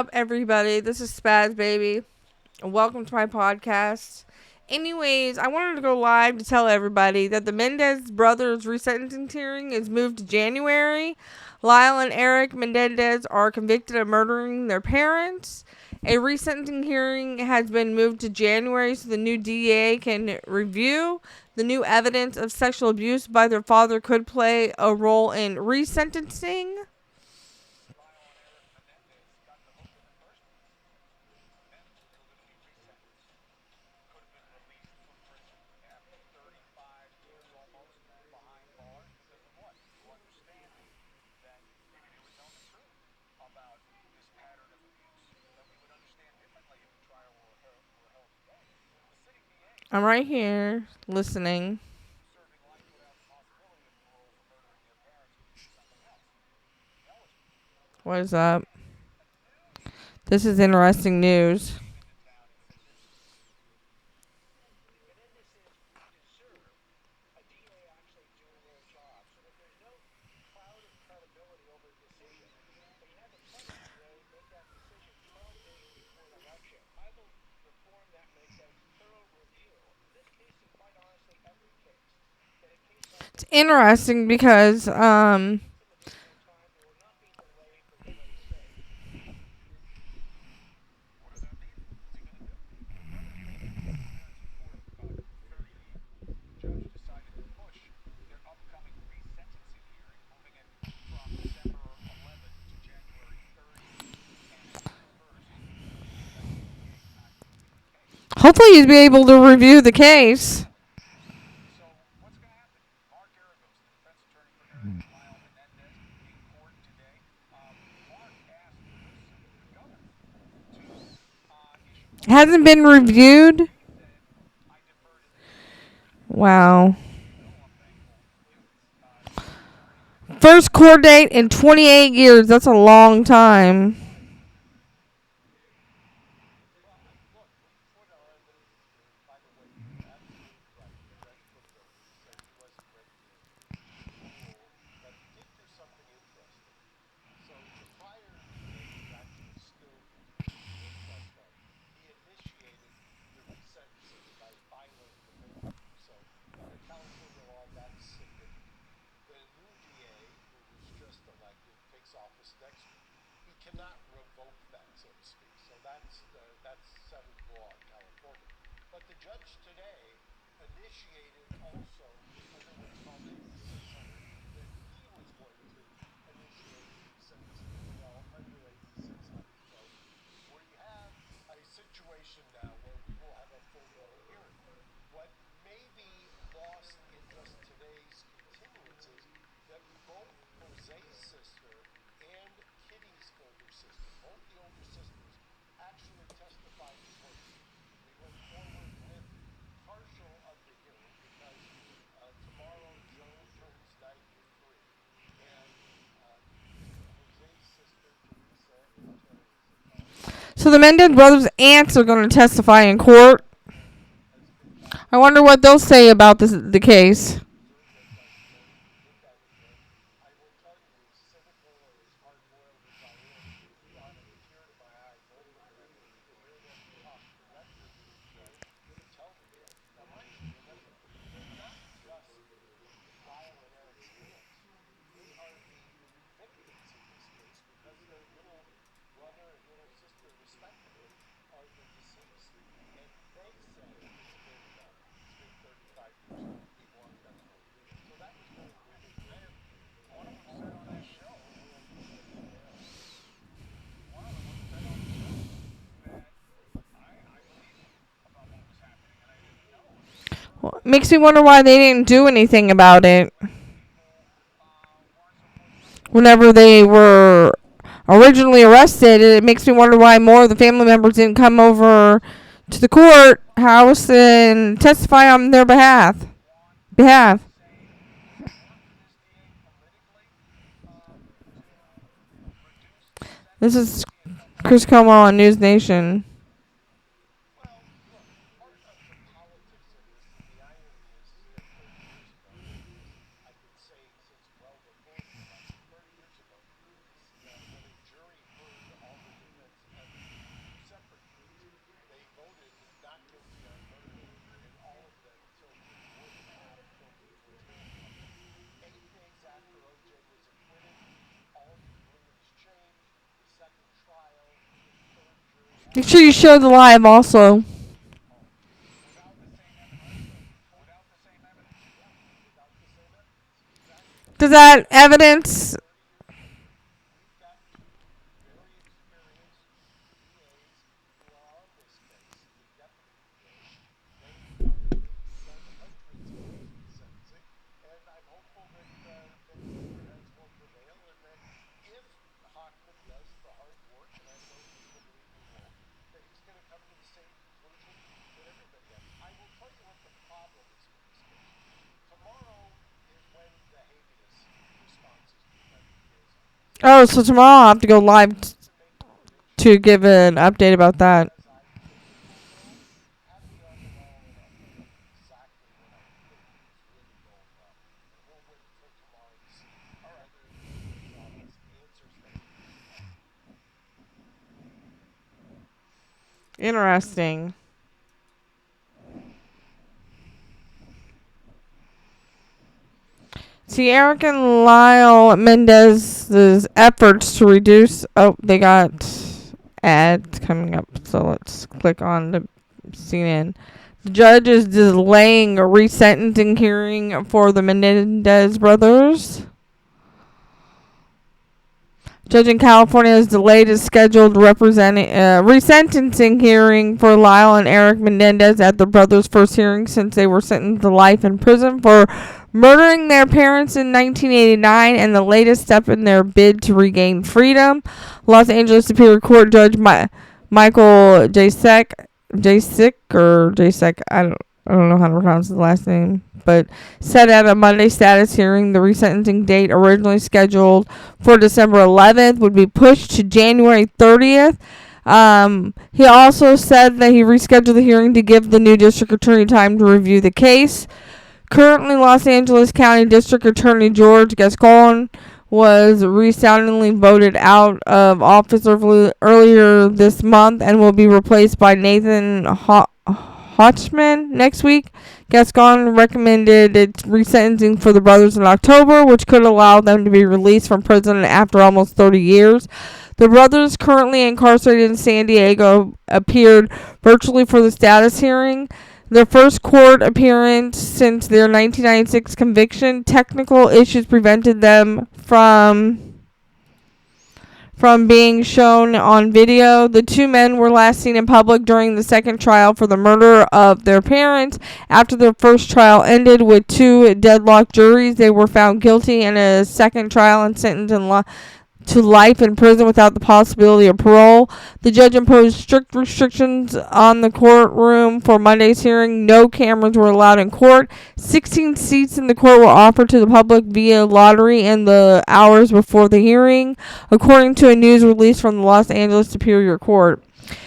Up, everybody? This is Spazz, baby. And welcome to my podcast. Anyways, I wanted to go live to tell everybody that the Menendez Brothers resentencing hearing is moved to January. Lyle and Eric Menendez are convicted of murdering their parents. A resentencing hearing has been moved to January so the new DA can review the new evidence of sexual abuse by their father could play a role in resentencing. I'm right here listening. What is up? This is interesting news. It's interesting because hopefully you'll be able to review the case. It hasn't been reviewed. Wow. First court date in 28 years. That's a long time. So the Menendez brothers' aunts are going to testify in court. I wonder what they'll say about the case. Well, makes me wonder why they didn't do anything about it whenever they were originally arrested. It makes me wonder why more of the family members didn't come over to the court house and testify on their behalf. This is Chris Como on News Nation. Make sure you show the live also. Does that evidence? Oh, so tomorrow I'll have to go live to give an update about that. Interesting. See, Eric and Lyle Mendez's efforts to reduce. Oh, they got ads coming up. So let's click on the CNN. The judge is delaying a resentencing hearing for the Menendez brothers. Judge in California has delayed his scheduled resentencing hearing for Lyle and Eric Menendez at the brothers' first hearing since they were sentenced to life in prison for murdering their parents in 1989 and the latest step in their bid to regain freedom. Los Angeles Superior Court Judge Michael Jasek, I don't know how to pronounce his last name, but said at a Monday status hearing the resentencing date originally scheduled for December 11th would be pushed to January 30th. He also said that he rescheduled the hearing to give the new district attorney time to review the case. Currently, Los Angeles County District Attorney George Gascon was resoundingly voted out of office earlier this month and will be replaced by Nathan Hochman next week. Gascon recommended its resentencing for the brothers in October, which could allow them to be released from prison after almost 30 years. The brothers, currently incarcerated in San Diego, appeared virtually for the status hearing. Their first court appearance since their 1996 conviction. Technical issues prevented them from being shown on video. The two men were last seen in public during the second trial for the murder of their parents. After their first trial ended with two deadlocked juries, they were found guilty in a second trial and sentenced to life in prison without the possibility of parole. The judge imposed strict restrictions on the courtroom for Monday's hearing. No cameras were allowed in court. 16 seats in the court were offered to the public via lottery in the hours before the hearing, according to a news release from the Los Angeles Superior Court.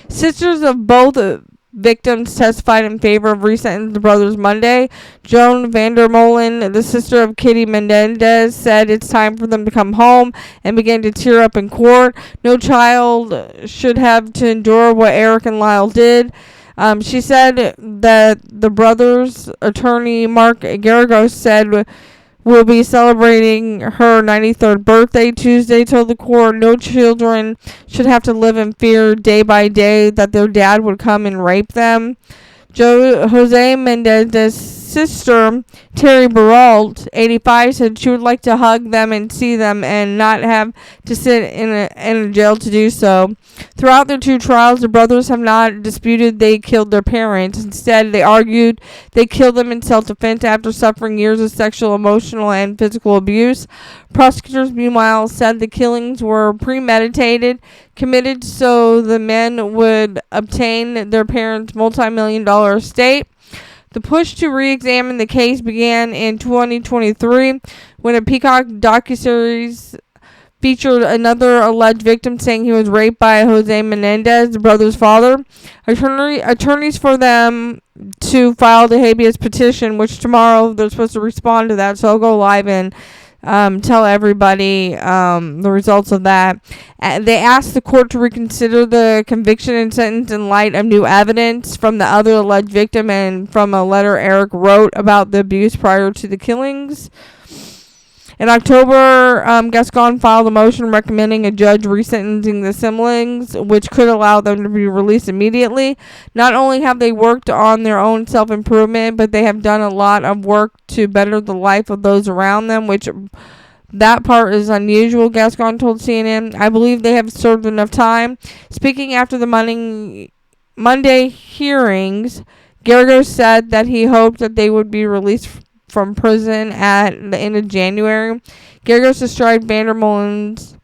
Sisters of both victims testified in favor of resentencing the brothers Monday. Joan Vandermolen, the sister of Kitty Menendez, said it's time for them to come home and began to tear up in court. No child should have to endure what Eric and Lyle did. She said that the brothers' attorney, Mark Garagos, said will be celebrating her 93rd birthday Tuesday. Told the court no children should have to live in fear day by day that their dad would come and rape them. Jose Mendez's sister, Terry Baralt, 85, said she would like to hug them and see them and not have to sit in a jail to do so. Throughout their two trials, the brothers have not disputed they killed their parents. Instead, they argued they killed them in self-defense after suffering years of sexual, emotional, and physical abuse. Prosecutors, meanwhile, said the killings were premeditated, committed so the men would obtain their parents' multi-million-dollar estate. The push to re-examine the case began in 2023 when a Peacock docuseries featured another alleged victim saying he was raped by Jose Menendez, the brother's father. Attorneys for them to file the habeas petition, which tomorrow they're supposed to respond to that, so I'll go live and tell everybody the results of that. They asked the court to reconsider the conviction and sentence in light of new evidence from the other alleged victim and from a letter Eric wrote about the abuse prior to the killings. In October, Gascon filed a motion recommending a judge resentencing the siblings, which could allow them to be released immediately. Not only have they worked on their own self-improvement, but they have done a lot of work to better the life of those around them, which that part is unusual, Gascon told CNN. I believe they have served enough time. Speaking after the Monday hearings, Geragos said that he hoped that they would be released from prison at the end of January. Geragos described Vandermolen's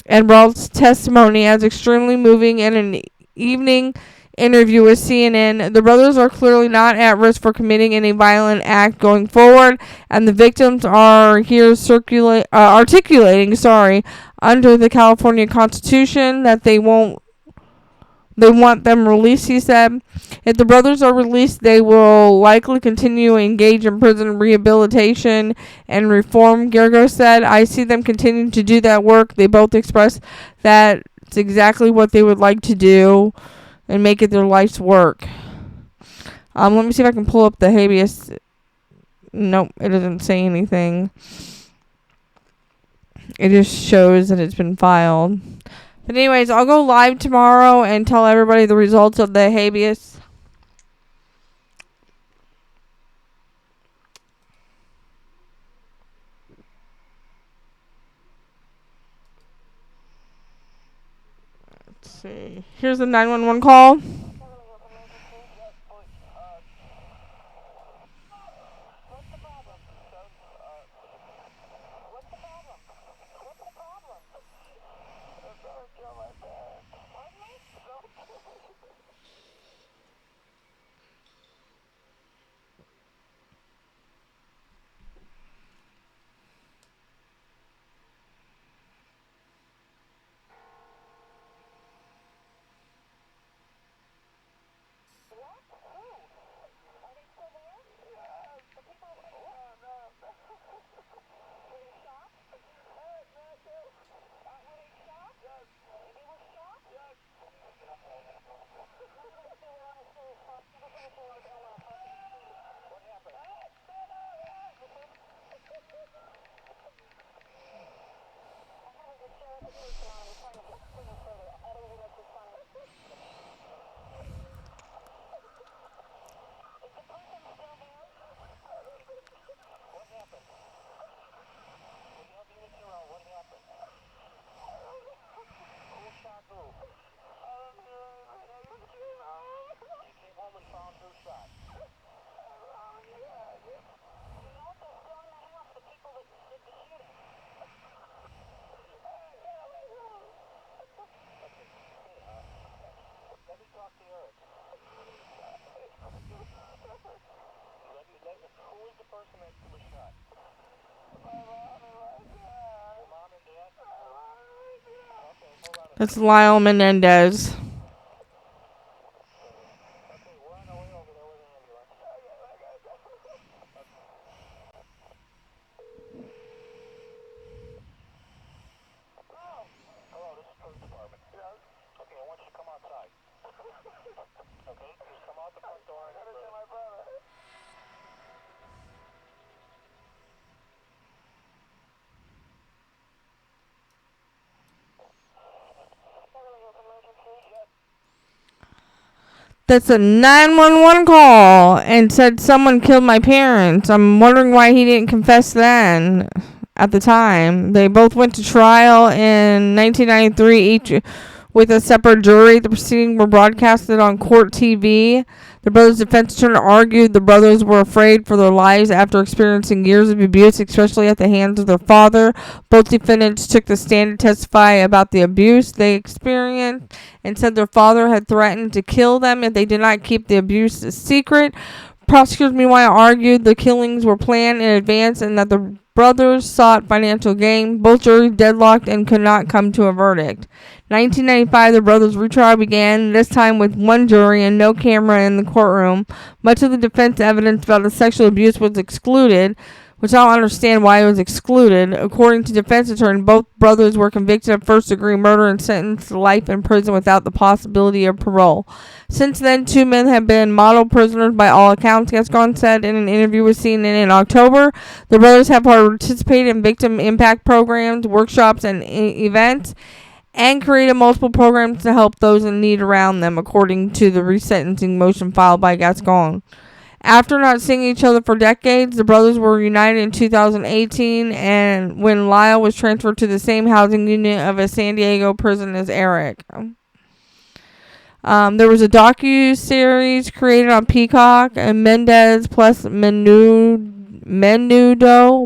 and Rolf's testimony as extremely moving in an evening interview with CNN. The brothers are clearly not at risk for committing any violent act going forward, and the victims are here articulating under the California Constitution that they want them released, he said. If the brothers are released, they will likely continue to engage in prison rehabilitation and reform, Geragos said. I see them continuing to do that work. They both expressed that it's exactly what they would like to do and make it their life's work. Let me see if I can pull up the habeas. Nope, it doesn't say anything. It just shows that it's been filed. But anyways, I'll go live tomorrow and tell everybody the results of the habeas. Let's see. Here's the 911 call. That's Lyle Menendez. That's a 911 call and said someone killed my parents. I'm wondering why he didn't confess then at the time. They both went to trial in 1993, each with a separate jury. The proceedings were broadcasted on court TV. The brothers' defense attorney argued the brothers were afraid for their lives after experiencing years of abuse, especially at the hands of their father. Both defendants took the stand to testify about the abuse they experienced and said their father had threatened to kill them if they did not keep the abuse a secret. Prosecutors, meanwhile, argued the killings were planned in advance and that the brothers sought financial gain. Both juries deadlocked and could not come to a verdict. 1995, the brothers' retrial began, this time with one jury and no camera in the courtroom. Much of the defense evidence about the sexual abuse was excluded, which I don't understand why it was excluded. According to defense attorney, both brothers were convicted of first-degree murder and sentenced to life in prison without the possibility of parole. Since then, two men have been model prisoners by all accounts, Gascon said in an interview with CNN in October. The brothers have participated in victim impact programs, workshops, and events, and created multiple programs to help those in need around them, according to the resentencing motion filed by Gascon. After not seeing each other for decades, the brothers were reunited in 2018, and when Lyle was transferred to the same housing unit of a San Diego prison as Eric. There was a docu-series created on Peacock, and Menendez plus Menudo,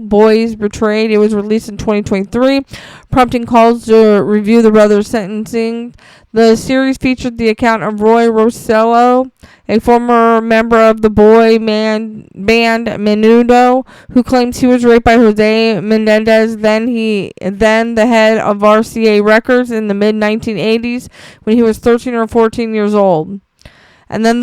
Boys Betrayed. It was released in 2023, prompting calls to review the brothers' sentencing. The series featured the account of Roy Rosello, a former member of the boy band Menudo, who claims he was raped by Jose Menendez, then the head of RCA Records in the mid-1980s when he was 13 or 14 years old. And then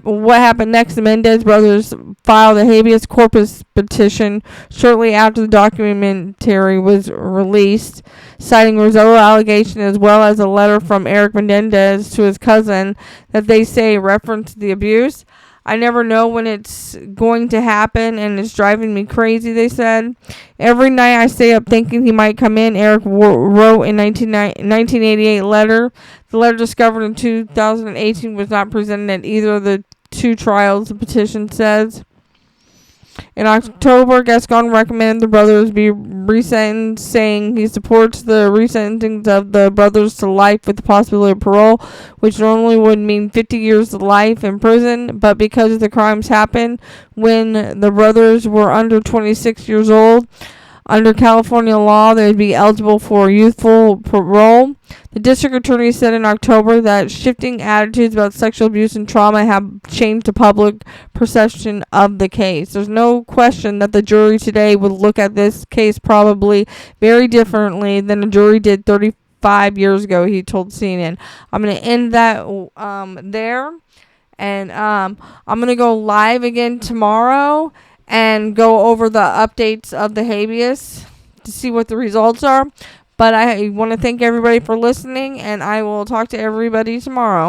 what happened next? The Menendez brothers filed a habeas corpus petition shortly after the documentary was released, citing Rosello allegation as well as a letter from Eric Menendez to his cousin that they say referenced the abuse. I never know when it's going to happen, and it's driving me crazy, they said. Every night I stay up thinking he might come in, Eric wrote in 1988 letter. The letter discovered in 2018 was not presented at either of the two trials, the petition says. In October, Gascon recommended the brothers be resentenced, saying he supports the resentencing of the brothers to life with the possibility of parole, which normally would mean 50 years to life in prison, but because the crimes happened when the brothers were under 26 years old, under California law, they would be eligible for youthful parole. The district attorney said in October that shifting attitudes about sexual abuse and trauma have changed the public perception of the case. There's no question that the jury today would look at this case probably very differently than a jury did 35 years ago, he told CNN. I'm going to end that there. And I'm going to go live again tomorrow and go over the updates of the habeas to see what the results are. But I want to thank everybody for listening, and I will talk to everybody tomorrow.